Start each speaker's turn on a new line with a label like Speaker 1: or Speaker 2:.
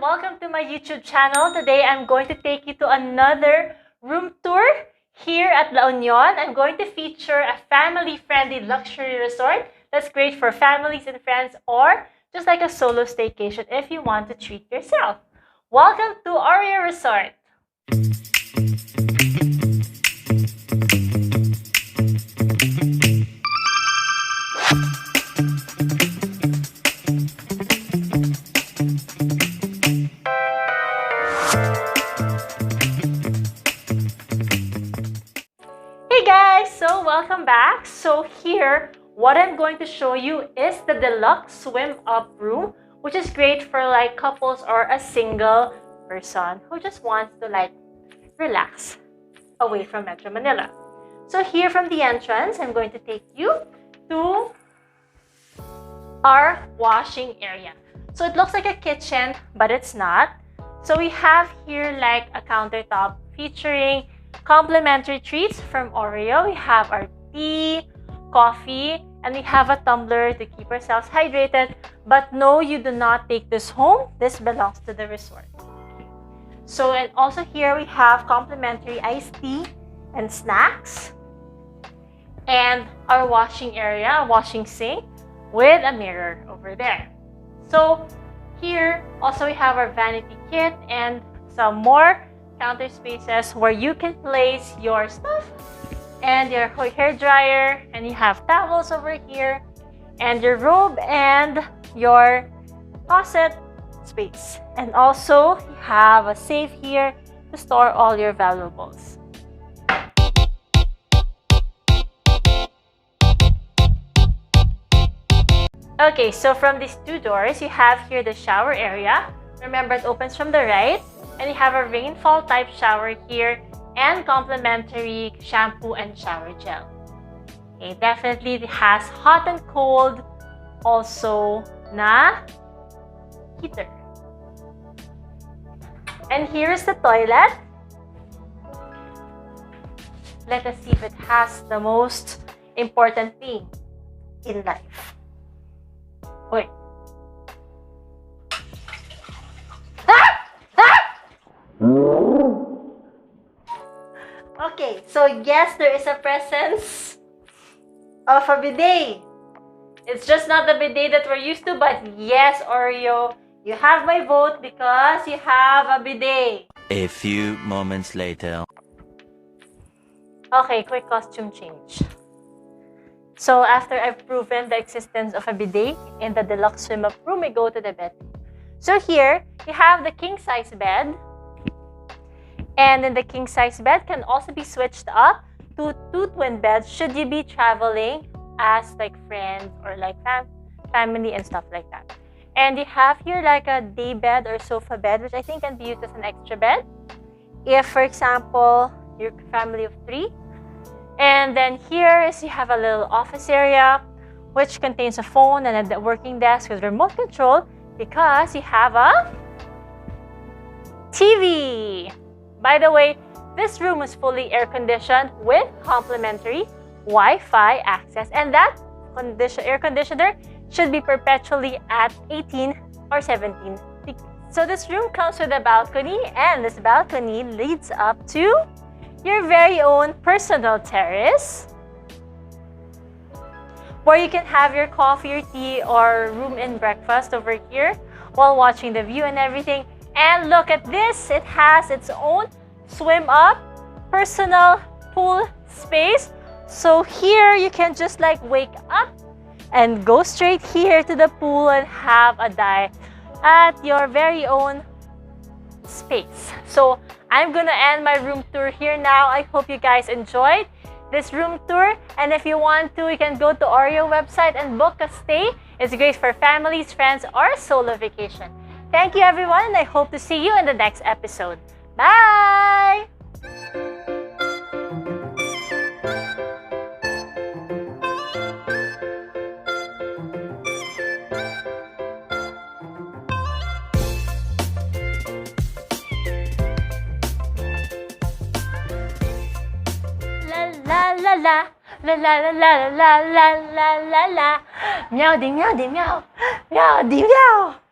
Speaker 1: welcome to my YouTube channel. Today I'm going to take you to another room tour here at La Union. I'm going to feature a family-friendly luxury resort that's great for families and friends, or just like a solo staycation if you want to treat yourself. Welcome to Aureo Resort. Hey guys, so welcome back. So here, what I'm going to show you is the Deluxe swim up room, which is great for like couples or a single person who just wants to like relax away from Metro Manila. So here from the entrance, I'm going to take you to our washing area. So it looks like a kitchen, but it's not. So we have here like a countertop featuring complimentary treats from Oreo. We have our tea, coffee, and we have a tumbler to keep ourselves hydrated. But no, you do not take this home. This belongs to the resort. So, and also here we have complimentary iced tea and snacks. And our washing area, a washing sink with a mirror over there. So here also we have our vanity kit and some more counter spaces where you can place your stuff and your hair dryer, and you have towels over here and your robe and your closet space. And also you have a safe here to store all your valuables. Okay, so from these two doors, you have here the shower area. Remember, it opens from the right. And you have a rainfall type shower here and complimentary shampoo and shower gel. Okay, definitely it has hot and cold, also na heater. And here's the toilet. Let us see if it has the most important thing in life. Wait. Okay, so yes, there is a presence of a bidet. It's just not the bidet that we're used to, but yes, Oreo, you have my vote because you have a bidet.
Speaker 2: A few moments later.
Speaker 1: Okay, quick costume change. So after I've proven the existence of a bidet in the Deluxe swim up room, we go to the bed. So here, you have the king-size bed. And then the king-size bed can also be switched up to two twin beds should you be traveling as like friends or like family and stuff like that. And you have here like a day bed or sofa bed, which I think can be used as an extra bed if, for example, you're a family of 3. And then here is you have a little office area which contains a phone and a working desk with remote control because you have a TV. By the way, this room is fully air-conditioned with complimentary Wi-Fi access, and that air conditioner should be perpetually at 18 or 17 degrees. So this room comes with a balcony, and this balcony leads up to your very own personal terrace where you can have your coffee or tea or room and breakfast over here while watching the view and everything. And look at this, it has its own swim up personal pool space. So here you can just like wake up and go straight here to the pool and have a dive at your very own space. So I'm gonna end my room tour here now. I hope you guys enjoyed this room tour, and if you want to, you can go to Oreo website and book a stay. It's great for families, friends, or solo vacation. Thank you everyone, and I hope to see you in the next episode. Bye! La la la la la la la la la la la la. Meow di meow di meow. Meow di meow.